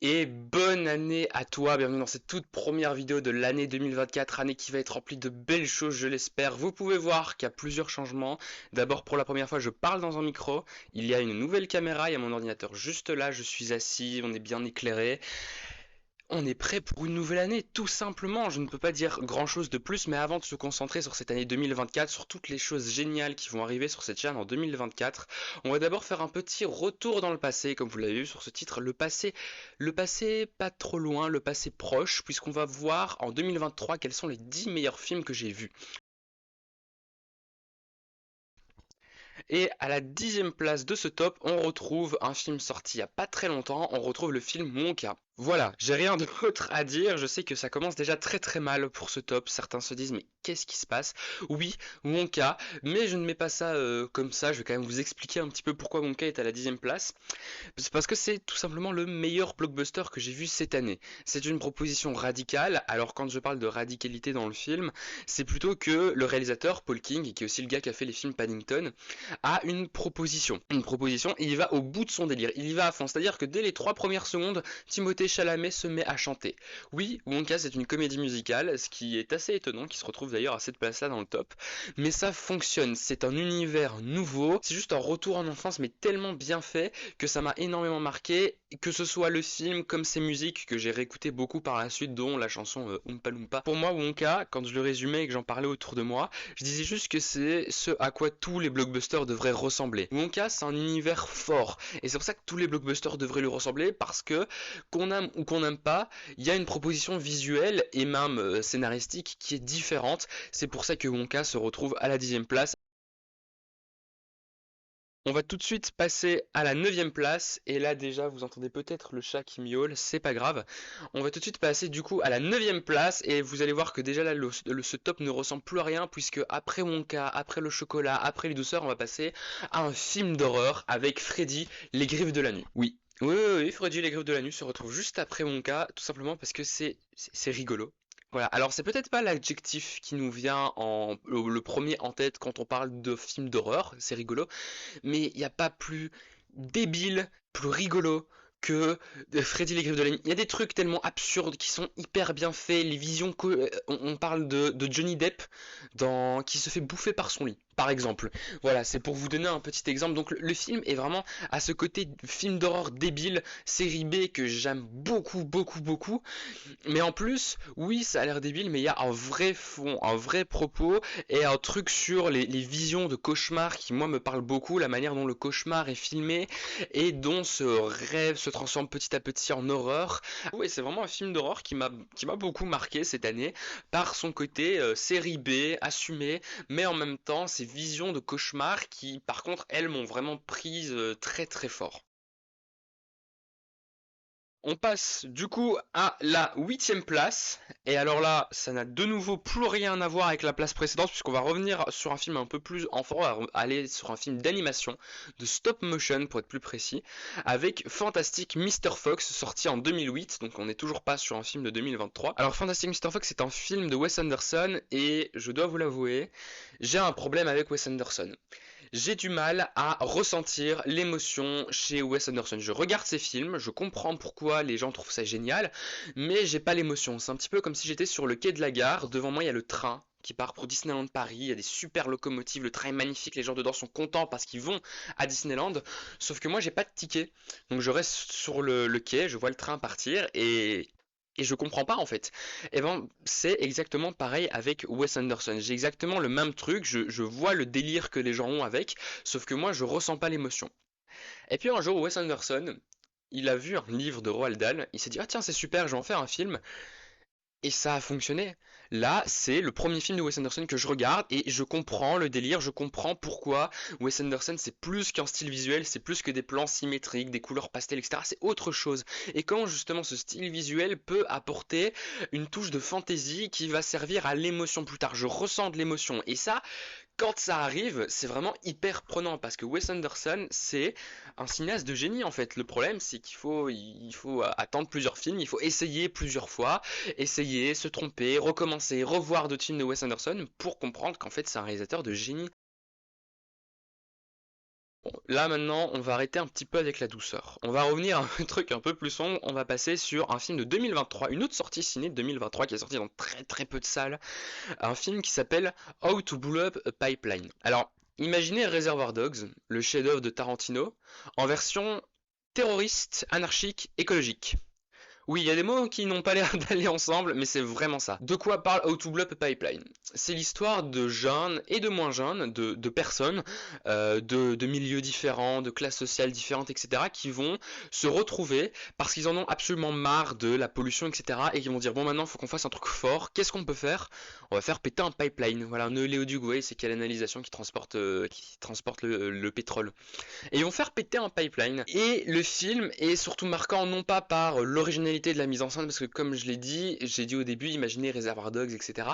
Et bonne année à toi, bienvenue dans cette toute première vidéo de l'année 2024, année qui va être remplie de belles choses je l'espère. Vous pouvez voir qu'il y a plusieurs changements. D'abord pour la première fois je parle dans un micro, il y a une nouvelle caméra, il y a mon ordinateur juste là, je suis assis, on est bien éclairé. On est prêt pour une nouvelle année, tout simplement. Je ne peux pas dire grand chose de plus, mais avant de se concentrer sur cette année 2024, sur toutes les choses géniales qui vont arriver sur cette chaîne en 2024, on va d'abord faire un petit retour dans le passé, comme vous l'avez vu sur ce titre, le passé pas trop loin, le passé proche, puisqu'on va voir en 2023 quels sont les 10 meilleurs films que j'ai vus. Et à la 10e place de ce top, on retrouve un film sorti il y a pas très longtemps, on retrouve le film Wonka. Voilà, j'ai rien d'autre à dire, je sais que ça commence déjà très très mal pour ce top, certains se disent mais qu'est-ce qui se passe? Oui, Wonka, mais je ne mets pas ça comme ça, je vais quand même vous expliquer un petit peu pourquoi Wonka est à la 10e place. C'est parce que c'est tout simplement le meilleur blockbuster que j'ai vu cette année. C'est une proposition radicale, alors quand je parle de radicalité dans le film, c'est plutôt que le réalisateur, Paul King, qui est aussi le gars qui a fait les films Paddington, a une proposition. Une proposition, et il va au bout de son délire, il y va à fond, c'est-à-dire que dès les 3 premières secondes, Timothée Chalamet se met à chanter. Oui, Wonka c'est une comédie musicale, ce qui est assez étonnant, qui se retrouve d'ailleurs à cette place-là dans le top, mais ça fonctionne, c'est un univers nouveau, c'est juste un retour en enfance, mais tellement bien fait, que ça m'a énormément marqué, que ce soit le film comme ses musiques que j'ai réécouté beaucoup par la suite, dont la chanson Oompa Loompa. Pour moi, Wonka, quand je le résumais et que j'en parlais autour de moi, je disais juste que c'est ce à quoi tous les blockbusters devraient ressembler. Wonka, c'est un univers fort, et c'est pour ça que tous les blockbusters devraient lui ressembler, parce que qu'on aime ou qu'on n'aime pas, il y a une proposition visuelle et même scénaristique qui est différente. C'est pour ça que Wonka se retrouve à la 10e place. On va tout de suite passer à la 9e place, et là déjà vous entendez peut-être le chat qui miaule, c'est pas grave. On va tout de suite passer du coup à la 9e place, et vous allez voir que déjà là ce top ne ressemble plus à rien, puisque après Wonka, après le chocolat, après les douceurs, on va passer à un film d'horreur avec Freddy, les griffes de la nuit. Oui. Oui, oui, oui, Freddy les griffes de la nuit se retrouve juste après Wonka, tout simplement parce que c'est rigolo. Voilà, alors c'est peut-être pas l'adjectif qui nous vient le premier en tête quand on parle de films d'horreur, c'est rigolo, mais il n'y a pas plus débile, plus rigolo que Freddy les Griffes de la Nuit. Il y a des trucs tellement absurdes qui sont hyper bien faits. Les visions on parle de Johnny Depp qui se fait bouffer par son lit, par exemple. Voilà, c'est pour vous donner un petit exemple. Donc le film est vraiment à ce côté film d'horreur débile, série B que j'aime beaucoup, beaucoup, beaucoup. Mais en plus, oui, ça a l'air débile, mais il y a un vrai fond, un vrai propos et un truc sur les visions de cauchemar qui, moi, me parle beaucoup, la manière dont le cauchemar est filmé et dont ce rêve se transforme petit à petit en horreur. Oui, c'est vraiment un film d'horreur qui m'a beaucoup marqué cette année par son côté série B, assumé, mais en même temps, ces visions de cauchemar qui, par contre, elles m'ont vraiment prise très très fort. On passe du coup à la 8e place. Et alors là, ça n'a de nouveau plus rien à voir avec la place précédente, puisqu'on va revenir sur un film un peu plus enfant, on va aller sur un film d'animation, de stop motion pour être plus précis, avec Fantastic Mr. Fox, sorti en 2008, donc on n'est toujours pas sur un film de 2023. Alors Fantastic Mr. Fox c'est un film de Wes Anderson, et je dois vous l'avouer, j'ai un problème avec Wes Anderson. J'ai du mal à ressentir l'émotion chez Wes Anderson. Je regarde ses films, je comprends pourquoi les gens trouvent ça génial, mais j'ai pas l'émotion. C'est un petit peu comme si j'étais sur le quai de la gare, devant moi il y a le train qui part pour Disneyland Paris, il y a des super locomotives, le train est magnifique, les gens dedans sont contents parce qu'ils vont à Disneyland, sauf que moi j'ai pas de ticket. Donc je reste sur le quai, je vois le train partir et je comprends pas en fait. Et ben c'est exactement pareil avec Wes Anderson. J'ai exactement le même truc, je vois le délire que les gens ont avec, sauf que moi je ressens pas l'émotion. Et puis un jour Wes Anderson, il a vu un livre de Roald Dahl, il s'est dit ah tiens c'est super, je vais en faire un film. Et ça a fonctionné. Là, c'est le premier film de Wes Anderson que je regarde et je comprends le délire, je comprends pourquoi Wes Anderson c'est plus qu'un style visuel, c'est plus que des plans symétriques, des couleurs pastel, etc. C'est autre chose. Et comment justement ce style visuel peut apporter une touche de fantaisie qui va servir à l'émotion plus tard. Je ressens de l'émotion. Et ça, quand ça arrive, c'est vraiment hyper prenant parce que Wes Anderson, c'est un cinéaste de génie en fait. Le problème, c'est qu'il faut attendre plusieurs films, il faut essayer plusieurs fois, essayer, se tromper, recommencer, revoir d'autres films de Wes Anderson pour comprendre qu'en fait c'est un réalisateur de génie. Bon, là maintenant, on va arrêter un petit peu avec la douceur. On va revenir à un truc un peu plus sombre. On va passer sur un film de 2023, une autre sortie ciné de 2023 qui est sortie dans très très peu de salles. Un film qui s'appelle How to Blow Up a Pipeline. Alors, imaginez Reservoir Dogs, le chef-d'œuvre de Tarantino, en version terroriste, anarchique, écologique. Oui, il y a des mots qui n'ont pas l'air d'aller ensemble, mais c'est vraiment ça. De quoi parle How to Blow Up a Pipeline? C'est l'histoire de jeunes et de moins jeunes, de personnes, de milieux différents, de classes sociales différentes, etc., qui vont se retrouver parce qu'ils en ont absolument marre de la pollution, etc., et qui vont dire, bon, maintenant, il faut qu'on fasse un truc fort. Qu'est-ce qu'on peut faire? On va faire péter un pipeline. Voilà, un oléoduc, vous voyez, c'est quelle canalisation qui transporte le pétrole. Et ils vont faire péter un pipeline. Et le film est surtout marquant non pas par l'originalité de la mise en scène, parce que comme je l'ai dit, j'ai dit au début, imaginez Reservoir Dogs, etc.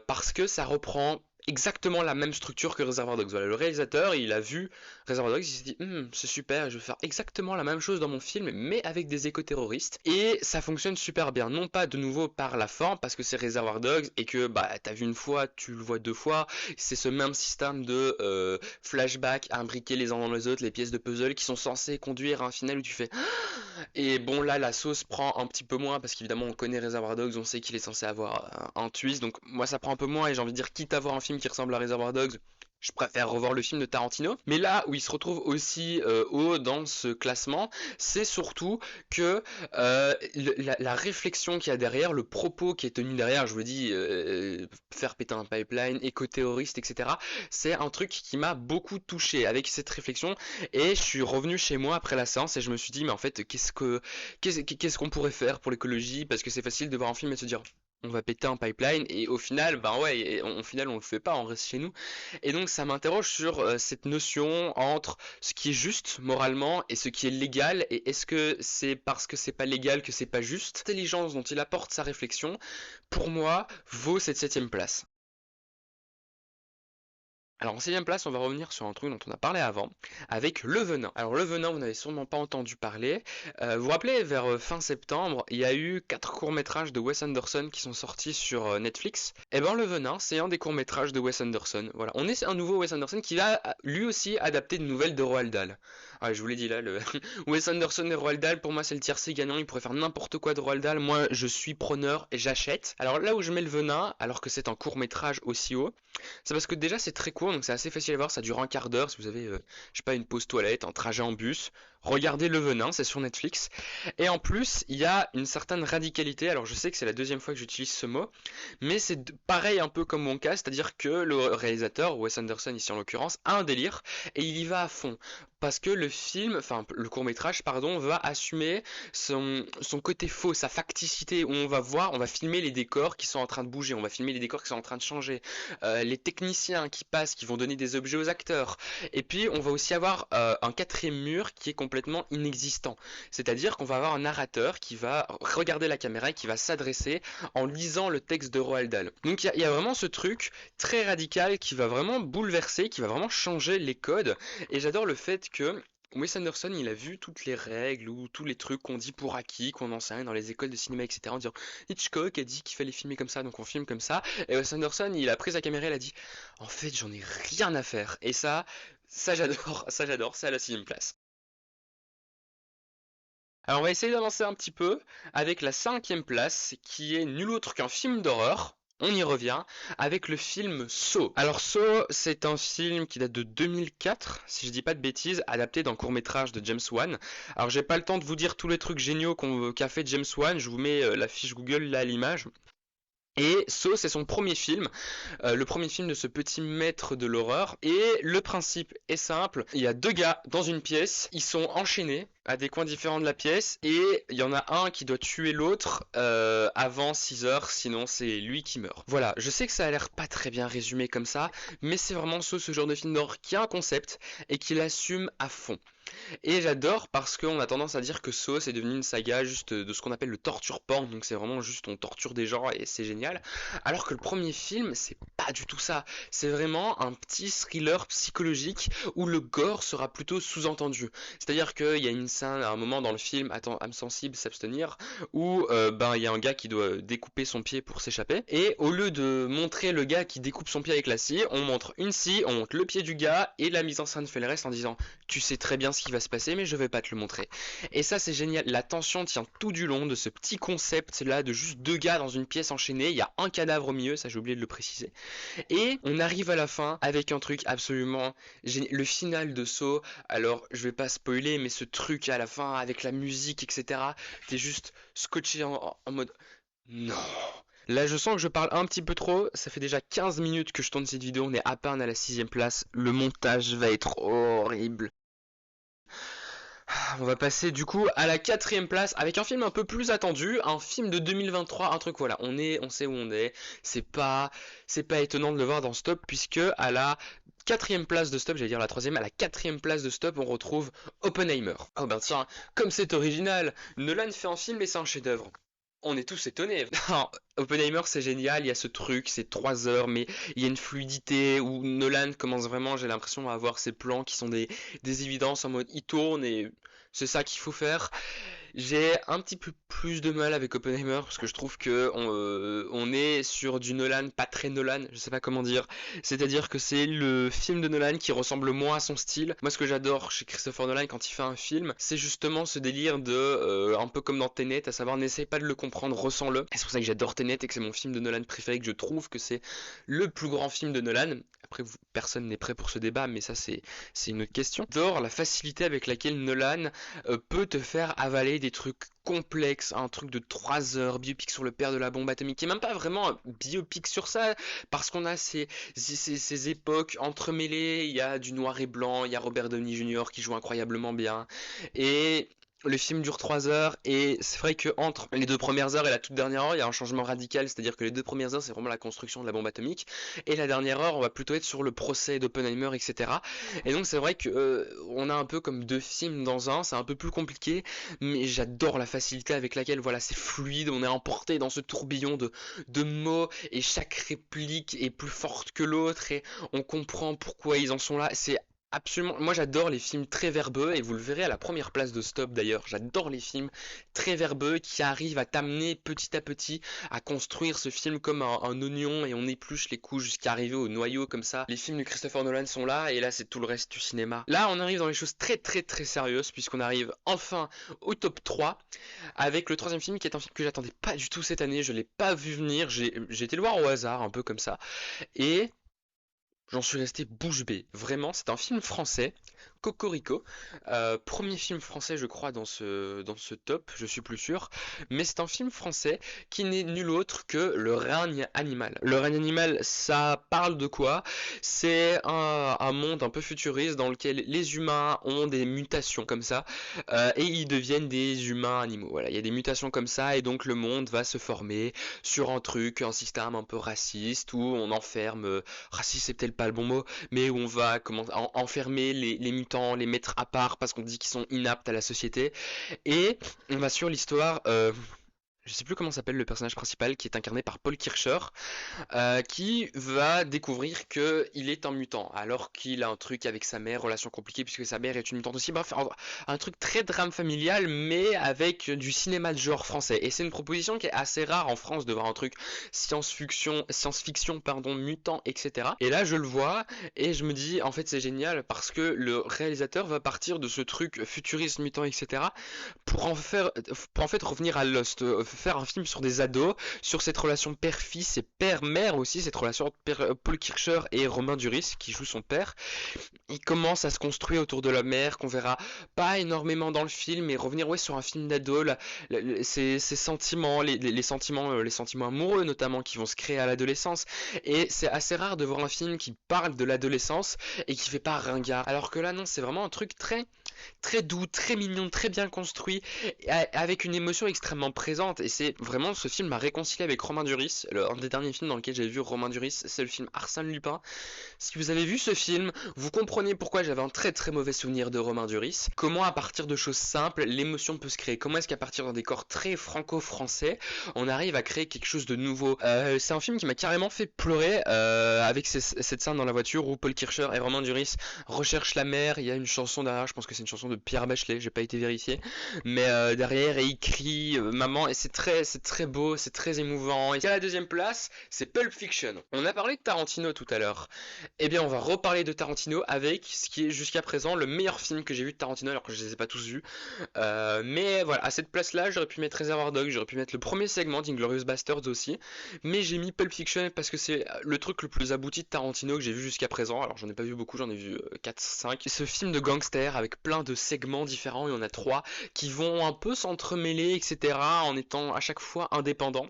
Parce que ça reprend exactement la même structure que Reservoir Dogs. Voilà, le réalisateur, il a vu Reservoir Dogs, il s'est dit, c'est super, je vais faire exactement la même chose dans mon film, mais avec des éco-terroristes. Et ça fonctionne super bien, non pas de nouveau par la forme, parce que c'est Reservoir Dogs, et que bah t'as vu une fois, tu le vois deux fois, c'est ce même système de flashback imbriqués les uns dans les autres, les pièces de puzzle qui sont censées conduire à un final où tu fais et bon là la sauce prend un petit peu moins parce qu'évidemment on connaît Reservoir Dogs, on sait qu'il est censé avoir un twist, donc moi ça prend un peu moins et j'ai envie de dire quitte à voir un film qui ressemble à Reservoir Dogs, je préfère revoir le film de Tarantino. Mais là où il se retrouve aussi haut dans ce classement, c'est surtout que la réflexion qu'il y a derrière, le propos qui est tenu derrière, je vous dis, faire péter un pipeline, éco-terroriste, etc. C'est un truc qui m'a beaucoup touché avec cette réflexion et je suis revenu chez moi après la séance et je me suis dit mais en fait qu'est-ce qu'on pourrait faire pour l'écologie parce que c'est facile de voir un film et de se dire on va péter un pipeline et au final ben ouais au final on le fait pas, on reste chez nous et donc ça m'interroge sur cette notion entre ce qui est juste moralement et ce qui est légal et est-ce que c'est parce que c'est pas légal que c'est pas juste. L'intelligence dont il apporte sa réflexion pour moi vaut cette septième place. Alors en septième place, on va revenir sur un truc dont on a parlé avant, avec Le Venin. Alors Le Venin, vous n'avez sûrement pas entendu parler. Vous vous rappelez, vers fin septembre, il y a eu 4 courts-métrages de Wes Anderson qui sont sortis sur Netflix. Et ben Le Venin, c'est un des courts-métrages de Wes Anderson. Voilà, on est un nouveau Wes Anderson qui va lui aussi adapter de nouvelles de Roald Dahl. Ah, je vous l'ai dit là, le Wes Anderson et Roald Dahl, pour moi c'est le tiercé gagnant, il pourrait faire n'importe quoi de Roald Dahl, moi je suis preneur et j'achète. Alors là où je mets Le Venin, alors que c'est un court-métrage aussi haut, c'est parce que déjà c'est très court, donc c'est assez facile à voir, ça dure un quart d'heure si vous avez, je sais pas, une pause toilette, un trajet en bus. Regardez Le Venin, c'est sur Netflix. Et en plus, il y a une certaine radicalité, alors je sais que c'est la deuxième fois que j'utilise ce mot, mais c'est pareil un peu comme mon cas, c'est-à-dire que le réalisateur, Wes Anderson ici en l'occurrence, a un délire et il y va à fond. Parce que le film, enfin le court-métrage, pardon, va assumer son côté faux, sa facticité, où on va voir, on va filmer les décors qui sont en train de bouger, on va filmer les décors qui sont en train de changer, les techniciens qui passent, qui vont donner des objets aux acteurs. Et puis on va aussi avoir un quatrième mur qui est complètement inexistant. C'est-à-dire qu'on va avoir un narrateur qui va regarder la caméra et qui va s'adresser en lisant le texte de Roald Dahl. Donc il y a vraiment ce truc très radical qui va vraiment bouleverser, qui va vraiment changer les codes. Et j'adore le fait que Wes Anderson, il a vu toutes les règles ou tous les trucs qu'on dit pour acquis, qu'on enseigne dans les écoles de cinéma, etc. En disant Hitchcock a dit qu'il fallait filmer comme ça, donc on filme comme ça. Et Wes Anderson, il a pris sa caméra, il a dit en fait, j'en ai rien à faire. Et ça j'adore, ça j'adore, c'est à la sixième place. Alors on va essayer d'avancer un petit peu avec la cinquième place qui est nul autre qu'un film d'horreur. On y revient avec le film Saw. Alors Saw, c'est un film qui date de 2004, si je dis pas de bêtises, adapté d'un court-métrage de James Wan. Alors j'ai pas le temps de vous dire tous les trucs géniaux qu'a fait James Wan, je vous mets la fiche Google là à l'image. Et Saw, c'est son premier film, le premier film de ce petit maître de l'horreur. Et le principe est simple, il y a deux gars dans une pièce, ils sont enchaînés à des coins différents de la pièce, et il y en a un qui doit tuer l'autre avant 6 heures, sinon c'est lui qui meurt. Voilà, je sais que ça a l'air pas très bien résumé comme ça, mais c'est vraiment ce genre de film d'horreur qui a un concept et qui l'assume à fond. Et j'adore parce qu'on a tendance à dire que Saw c'est devenu une saga juste de ce qu'on appelle le torture porn, donc c'est vraiment juste on torture des gens et c'est génial. Alors que le premier film c'est pas du tout ça, c'est vraiment un petit thriller psychologique où le gore sera plutôt sous-entendu. C'est-à-dire qu'il y a une scène à un moment dans le film, attends, âme sensible, s'abstenir, où il y a un gars qui doit découper son pied pour s'échapper. Et au lieu de montrer le gars qui découpe son pied avec la scie, on montre une scie, on montre le pied du gars, et la mise en scène fait le reste en disant tu sais très bien ce qui va se passer, mais je vais pas te le montrer. Et ça c'est génial, la tension tient tout du long de ce petit concept là de juste deux gars dans une pièce enchaînée, il y a un cadavre au milieu, ça j'ai oublié de le préciser. Et on arrive à la fin avec un truc absolument génial. Le final de Saw, alors je vais pas spoiler, mais ce truc à la fin avec la musique, etc. T'es juste scotché en mode non. Là, je sens que je parle un petit peu trop. Ça fait déjà 15 minutes que je tourne cette vidéo. On est à peine à la 6ème place. Le montage va être horrible. On va passer du coup à la 4ème place avec un film un peu plus attendu, un film de 2023, un truc voilà, on sait où on est, c'est pas étonnant de le voir dans Stop puisque à la 4ème place de Stop, j'allais dire la 3ème, à la 4ème place de Stop, on retrouve Oppenheimer. Oh ben tiens, comme c'est original, Nolan fait un film et c'est un chef-d'œuvre. On est tous étonnés. Non, Oppenheimer c'est génial, il y a ce truc, c'est 3 heures, mais il y a une fluidité où Nolan commence vraiment, j'ai l'impression, à avoir ses plans qui sont des évidences en mode il tourne et c'est ça qu'il faut faire. J'ai un petit peu plus de mal avec Oppenheimer parce que je trouve que on est sur du Nolan, pas très Nolan, je sais pas comment dire. C'est-à-dire que c'est le film de Nolan qui ressemble moins à son style. Moi, ce que j'adore chez Christopher Nolan quand il fait un film, c'est justement ce délire de un peu comme dans Tenet, à savoir n'essaye pas de le comprendre, ressens-le. Et c'est pour ça que j'adore Tenet et que c'est mon film de Nolan préféré, que je trouve que c'est le plus grand film de Nolan. Après, personne n'est prêt pour ce débat, mais ça c'est une autre question. J'adore la facilité avec laquelle Nolan peut te faire avaler des trucs complexes, un truc de 3 heures, biopic sur le père de la bombe atomique, qui est même pas vraiment un biopic sur ça, parce qu'on a ces époques entremêlées, il y a du noir et blanc, il y a Robert Downey Jr. qui joue incroyablement bien, et le film dure 3 heures et c'est vrai que entre les 2 premières heures et la toute dernière heure, il y a un changement radical, c'est-à-dire que les 2 premières heures, c'est vraiment la construction de la bombe atomique et la dernière heure, on va plutôt être sur le procès d'Oppenheimer, etc. Et donc c'est vrai que on a un peu comme deux films dans un, c'est un peu plus compliqué, mais j'adore la facilité avec laquelle voilà, c'est fluide, on est emporté dans ce tourbillon de mots et chaque réplique est plus forte que l'autre et on comprend pourquoi ils en sont là. C'est absolument, moi j'adore les films très verbeux et vous le verrez à la première place de Stop d'ailleurs, j'adore les films très verbeux qui arrivent à t'amener petit à petit à construire ce film comme un oignon et on épluche les couches jusqu'à arriver au noyau comme ça. Les films de Christopher Nolan sont là et là c'est tout le reste du cinéma. Là on arrive dans les choses très très très sérieuses puisqu'on arrive enfin au top 3 avec le troisième film qui est un film que j'attendais pas du tout cette année, je l'ai pas vu venir, j'ai été le voir au hasard un peu comme ça et j'en suis resté bouche bée. Vraiment, c'est un film français, Cocorico. Premier film français, je crois, dans ce top, je suis plus sûr. Mais c'est un film français qui n'est nul autre que Le règne animal. Le règne animal, ça parle de quoi? C'est un monde un peu futuriste dans lequel les humains ont des mutations comme ça et ils deviennent des humains animaux. Voilà, il y a des mutations comme ça et donc le monde va se former sur un truc, un système un peu raciste où on enferme, raciste c'est peut-être pas le bon mot, mais où on va enfermer les mutants, les mettre à part parce qu'on dit qu'ils sont inaptes à la société. Et on va sur l'histoire. Je sais plus comment s'appelle le personnage principal qui est incarné par Paul Kircher, qui va découvrir que il est un mutant, alors qu'il a un truc avec sa mère, relation compliquée puisque sa mère est une mutante aussi. Bref, un truc très drame familial, mais avec du cinéma de genre français. Et c'est une proposition qui est assez rare en France de voir un truc science-fiction, pardon, mutant, etc. Et là, je le vois et je me dis, en fait, c'est génial parce que le réalisateur va partir de ce truc futuriste, mutant, etc. pour en fait revenir à Lost, faire un film sur des ados, sur cette relation père-fils et père-mère aussi, cette relation entre Paul Kircher et Romain Duris qui joue son père. Il commence à se construire autour de la mère qu'on verra pas énormément dans le film, mais revenir ouais sur un film d'ado, ces sentiments, les sentiments amoureux notamment qui vont se créer à l'adolescence. Et c'est assez rare de voir un film qui parle de l'adolescence et qui fait pas ringard. Alors que là non, c'est vraiment un truc très très doux, très mignon, très bien construit, avec une émotion extrêmement présente. Et c'est vraiment, ce film m'a réconcilié avec Romain Duris. Un des derniers films dans lequel j'ai vu Romain Duris, c'est le film Arsène Lupin. Si vous avez vu ce film, vous comprenez pourquoi j'avais un très très mauvais souvenir de Romain Duris. Comment à partir de choses simples, l'émotion peut se créer. Comment est-ce qu'à partir d'un décor très franco-français, on arrive à créer quelque chose de nouveau. C'est un film qui m'a carrément fait pleurer avec cette scène dans la voiture où Paul Kircher et Romain Duris recherchent la mer. Il y a une chanson derrière, je pense que c'est c'est une chanson de Pierre Bachelet, j'ai pas été vérifié, mais derrière et il crie maman et c'est très beau, c'est très émouvant. Et à la deuxième place, c'est Pulp Fiction. On a parlé de Tarantino tout à l'heure. Eh bien, on va reparler de Tarantino avec ce qui est jusqu'à présent le meilleur film que j'ai vu de Tarantino, alors que je les ai pas tous vus. Mais voilà, à cette place-là, j'aurais pu mettre Reservoir Dogs, j'aurais pu mettre le premier segment d'Inglourious Basterds aussi, mais j'ai mis Pulp Fiction parce que c'est le truc le plus abouti de Tarantino que j'ai vu jusqu'à présent. Alors j'en ai pas vu beaucoup, j'en ai vu 4-5. Ce film de gangster avec plein de segments différents, il y en a 3 qui vont un peu s'entremêler, etc. en étant à chaque fois indépendants.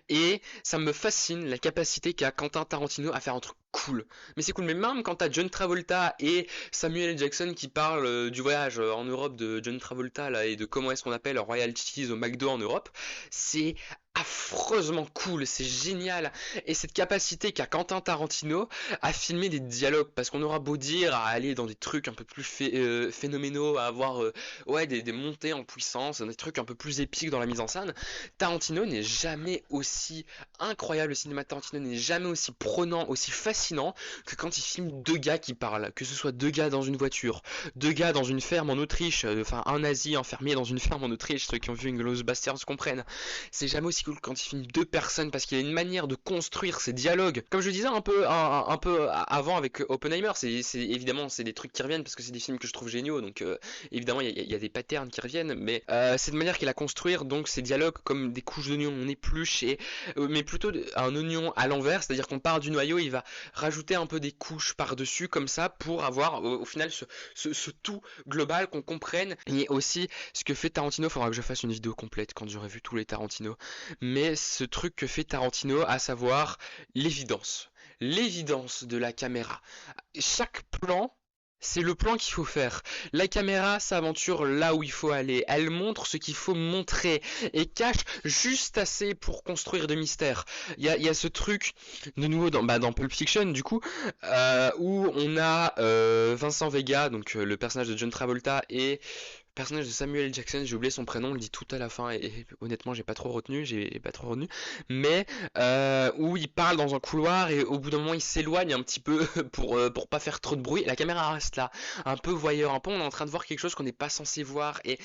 Et ça me fascine la capacité qu'a Quentin Tarantino à faire un truc cool. Mais c'est cool, mais même quand t'as John Travolta et Samuel L. Jackson qui parlent du voyage en Europe de John Travolta là, et de comment est-ce qu'on appelle royalties au McDo en Europe, c'est affreusement cool, c'est génial. Et cette capacité qu'a Quentin Tarantino à filmer des dialogues, parce qu'on aura beau dire à aller dans des trucs un peu plus phénoménaux, à avoir ouais, des montées en puissance, des trucs un peu plus épiques dans la mise en scène, Tarantino n'est jamais aussi incroyable, le cinéma de Tarantino n'est jamais aussi prenant, aussi fascinant que quand il filme deux gars qui parlent, que ce soit deux gars dans une voiture, deux gars dans une ferme en Autriche, enfin un nazi enfermé dans une ferme en Autriche, ceux qui ont vu Inglourious Basterds comprennent. C'est jamais aussi cool quand il filme deux personnes parce qu'il y a une manière de construire ces dialogues. Comme je le disais un peu avant avec Oppenheimer, évidemment c'est des trucs qui reviennent parce que c'est des films que je trouve géniaux, donc évidemment il y a des patterns qui reviennent, mais c'est de manière qu'il a construire donc ces dialogues comme des couches d'oignon, on épluche et mais plutôt un oignon à l'envers, c'est-à-dire qu'on part du noyau, il va rajouter un peu des couches par-dessus comme ça pour avoir au final ce tout global qu'on comprenne. Et aussi ce que fait Tarantino, faudra que je fasse une vidéo complète quand j'aurai vu tous les Tarantino, mais ce truc que fait Tarantino, à savoir l'évidence de la caméra. Chaque plan, c'est le plan qu'il faut faire. La caméra s'aventure là où il faut aller. Elle montre ce qu'il faut montrer et cache juste assez pour construire de mystère. Il y a ce truc de nouveau dans Pulp Fiction du coup où on a Vincent Vega, donc le personnage de John Travolta et personnage de Samuel L. Jackson, j'ai oublié son prénom, on le dit tout à la fin et honnêtement j'ai pas trop retenu, mais où il parle dans un couloir et au bout d'un moment il s'éloigne un petit peu pour pas faire trop de bruit. Et la caméra reste là, un peu voyeur, un peu on est en train de voir quelque chose qu'on n'est pas censé voir et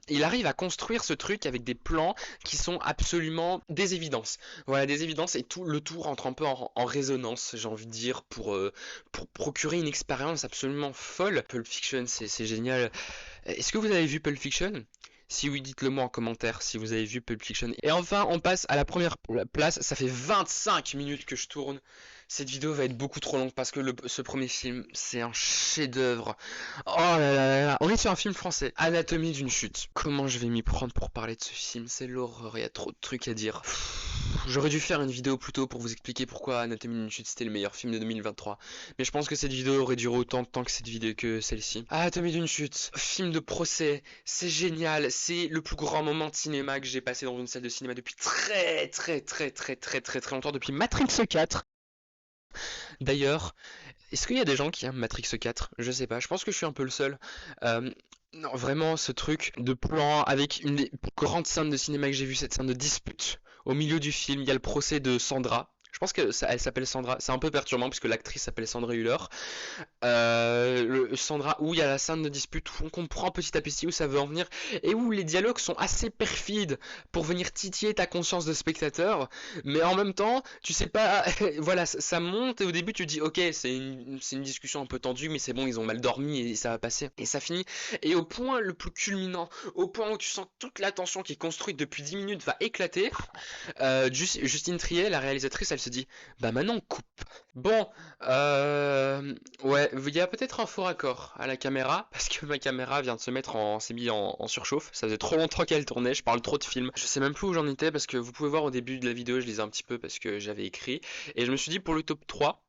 il arrive à construire ce truc avec des plans qui sont absolument des évidences. Voilà, des évidences et tout le tout rentre un peu en résonance, j'ai envie de dire, pour procurer une expérience absolument folle. Pulp Fiction, c'est génial. Est-ce que vous avez vu Pulp Fiction? Si oui, dites-le moi en commentaire si vous avez vu Pulp Fiction. Et enfin, on passe à la première place. Ça fait 25 minutes que je tourne. Cette vidéo va être beaucoup trop longue parce que ce premier film, c'est un chef-d'œuvre. Oh là là là là. On est sur un film français, Anatomie d'une chute. Comment je vais m'y prendre pour parler de ce film? C'est l'horreur, il y a trop de trucs à dire. J'aurais dû faire une vidéo plus tôt pour vous expliquer pourquoi Anatomie d'une chute c'était le meilleur film de 2023. Mais je pense que cette vidéo aurait duré autant de temps que cette vidéo que celle-ci. Anatomie d'une chute, film de procès, c'est génial, c'est le plus grand moment de cinéma que j'ai passé dans une salle de cinéma depuis très longtemps, depuis Matrix 4. D'ailleurs, est-ce qu'il y a des gens qui aiment Matrix 4? Je sais pas, je pense que je suis un peu le seul. Non, vraiment, ce truc de plan avec une des plus grandes scènes de cinéma que j'ai vu, cette scène de dispute. Au milieu du film, il y a le procès de Sandra. Je pense elle s'appelle Sandra. C'est un peu perturbant parce que l'actrice s'appelle Sandra Hüller. Sandra, où il y a la scène de dispute où on comprend petit à petit où ça veut en venir et où les dialogues sont assez perfides pour venir titiller ta conscience de spectateur, mais en même temps, tu sais pas, voilà, ça monte et au début tu dis ok, c'est une discussion un peu tendue, mais c'est bon, ils ont mal dormi et ça va passer et ça finit. Et au point le plus culminant, au point où tu sens que toute la tension qui est construite depuis 10 minutes va éclater, Justine Triet, la réalisatrice, elle se dit bah maintenant on coupe. Bon, ouais, il y a peut-être un faux raccord à la caméra, parce que ma caméra vient de se mettre s'est mis en surchauffe, ça faisait trop longtemps qu'elle tournait, je parle trop de films, je sais même plus où j'en étais, parce que vous pouvez voir au début de la vidéo, je lisais un petit peu parce que j'avais écrit, et je me suis dit pour le top 3,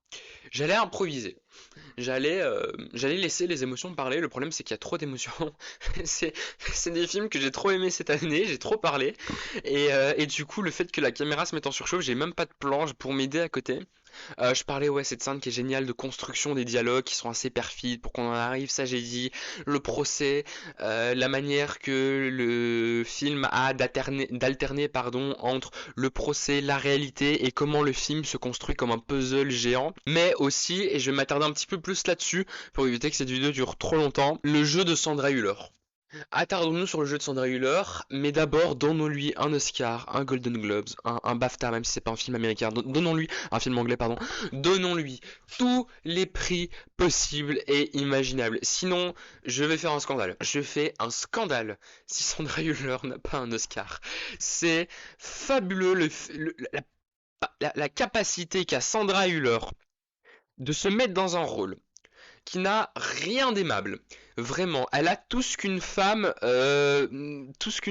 j'allais improviser. J'allais laisser les émotions parler. Le problème, c'est qu'il y a trop d'émotions. c'est, c'est des films que j'ai trop aimé cette année, j'ai trop parlé. Et du coup, le fait que la caméra se mette en surchauffe, j'ai même pas de planche pour m'aider à côté. Je parlais, ouais, cette scène qui est géniale de construction des dialogues qui sont assez perfides pour qu'on en arrive, ça j'ai dit, le procès, la manière que le film a d'alterner, pardon, entre le procès, la réalité et comment le film se construit comme un puzzle géant. Mais aussi, et je vais m'attarder un petit peu plus là-dessus pour éviter que cette vidéo dure trop longtemps, le jeu de Sandra Hüller. Attardons-nous sur le jeu de Sandra Hüller, mais d'abord donnons-lui un Oscar, un Golden Globes, un BAFTA, même si c'est pas un film américain. Donnons-lui un film anglais, pardon. Donnons-lui tous les prix possibles et imaginables. Sinon, je vais faire un scandale. Je fais un scandale si Sandra Hüller n'a pas un Oscar. C'est fabuleux la capacité qu'a Sandra Hüller de se mettre dans un rôle qui n'a rien d'aimable. Vraiment, elle a tout ce qu'une femme, tout ce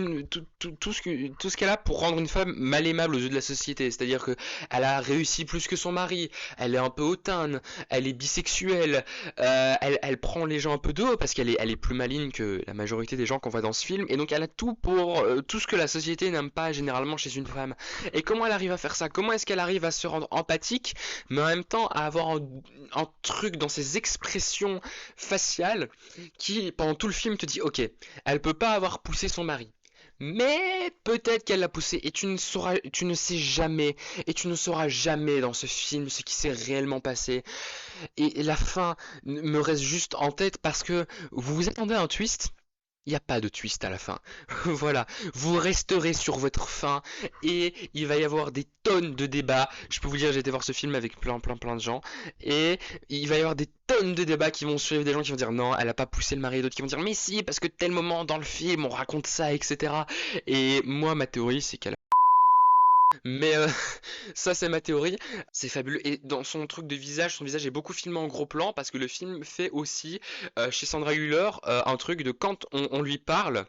qu'elle a pour rendre une femme mal aimable aux yeux de la société. C'est-à-dire que elle a réussi plus que son mari, elle est un peu hautaine, elle est bisexuelle, elle prend les gens un peu de haut parce elle est plus maligne que la majorité des gens qu'on voit dans ce film. Et donc elle a tout pour tout ce que la société n'aime pas généralement chez une femme. Et comment elle arrive à faire ça? Comment est-ce qu'elle arrive à se rendre empathique, mais en même temps à avoir un truc dans ses expressions faciales qui, pendant tout le film, te dit, ok, elle peut pas avoir poussé son mari. Mais peut-être qu'elle l'a poussé et tu ne sais jamais et tu ne sauras jamais dans ce film ce qui s'est réellement passé. Et la fin me reste juste en tête parce que vous vous attendez à un twist. Il n'y a pas de twist à la fin. Voilà, vous resterez sur votre fin et il va y avoir des tonnes de débats. Je peux vous dire, j'ai été voir ce film avec plein de gens et il va y avoir des tonnes de débats qui vont suivre, des gens qui vont dire non, elle a pas poussé le mari, et d'autres qui vont dire mais si, parce que tel moment dans le film on raconte ça, etc. Et moi, ma théorie, c'est qu'elle mais ça c'est ma théorie, c'est fabuleux. Et dans son truc de visage, son visage est beaucoup filmé en gros plan parce que le film fait aussi chez Sandra Hüller un truc de quand on lui parle,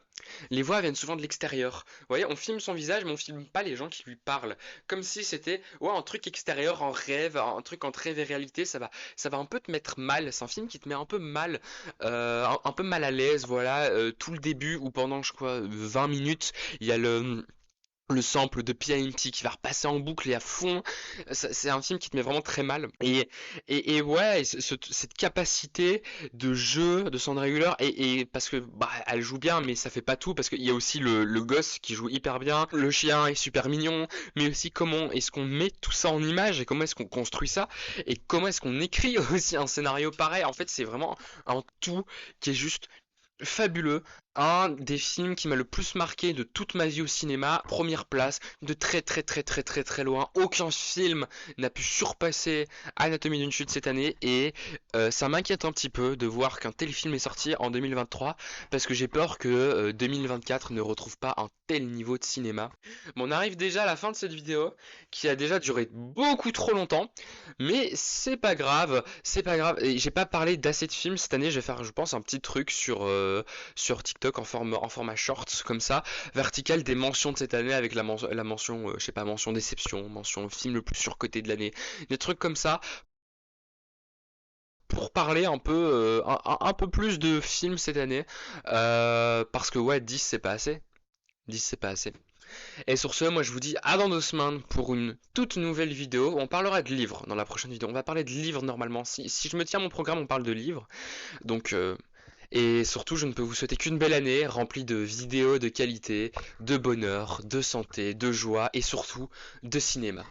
les voix viennent souvent de l'extérieur. Vous voyez, on filme son visage mais on filme pas les gens qui lui parlent. Comme si c'était ouais, un truc extérieur en rêve, un truc entre rêve et réalité, ça va un peu te mettre mal. C'est un film qui te met un peu mal, un peu mal à l'aise, voilà, tout le début ou pendant je crois 20 minutes, il y a le sample de PIMP qui va repasser en boucle et à fond. C'est un film qui te met vraiment très mal. Et ouais, cette capacité de jeu de Sandra Hüller, et parce que bah, elle joue bien, mais ça fait pas tout, parce qu'il y a aussi le gosse qui joue hyper bien, le chien est super mignon, mais aussi comment est-ce qu'on met tout ça en image, et comment est-ce qu'on construit ça, et comment est-ce qu'on écrit aussi un scénario pareil. En fait, c'est vraiment un tout qui est juste fabuleux, un des films qui m'a le plus marqué de toute ma vie au cinéma, première place, de très loin. Aucun film n'a pu surpasser Anatomie d'une chute cette année et ça m'inquiète un petit peu de voir qu'un tel film est sorti en 2023 parce que j'ai peur que 2024 ne retrouve pas un tel niveau de cinéma. Bon, on arrive déjà à la fin de cette vidéo qui a déjà duré beaucoup trop longtemps, mais c'est pas grave. Et j'ai pas parlé d'assez de films cette année. Je vais faire, je pense, un petit truc sur TikTok en format shorts comme ça, vertical des mentions de cette année avec la mention, je sais pas, mention déception, mention film le plus surcoté de l'année, des trucs comme ça pour parler un peu, un peu plus de films cette année, parce que ouais, 10 c'est pas assez. 10 c'est pas assez. Et sur ce, moi je vous dis à dans 2 semaines pour une toute nouvelle vidéo. On parlera de livres dans la prochaine vidéo. On va parler de livres normalement. Si je me tiens à mon programme, on parle de livres. Donc, et surtout, je ne peux vous souhaiter qu'une belle année remplie de vidéos de qualité, de bonheur, de santé, de joie et surtout de cinéma.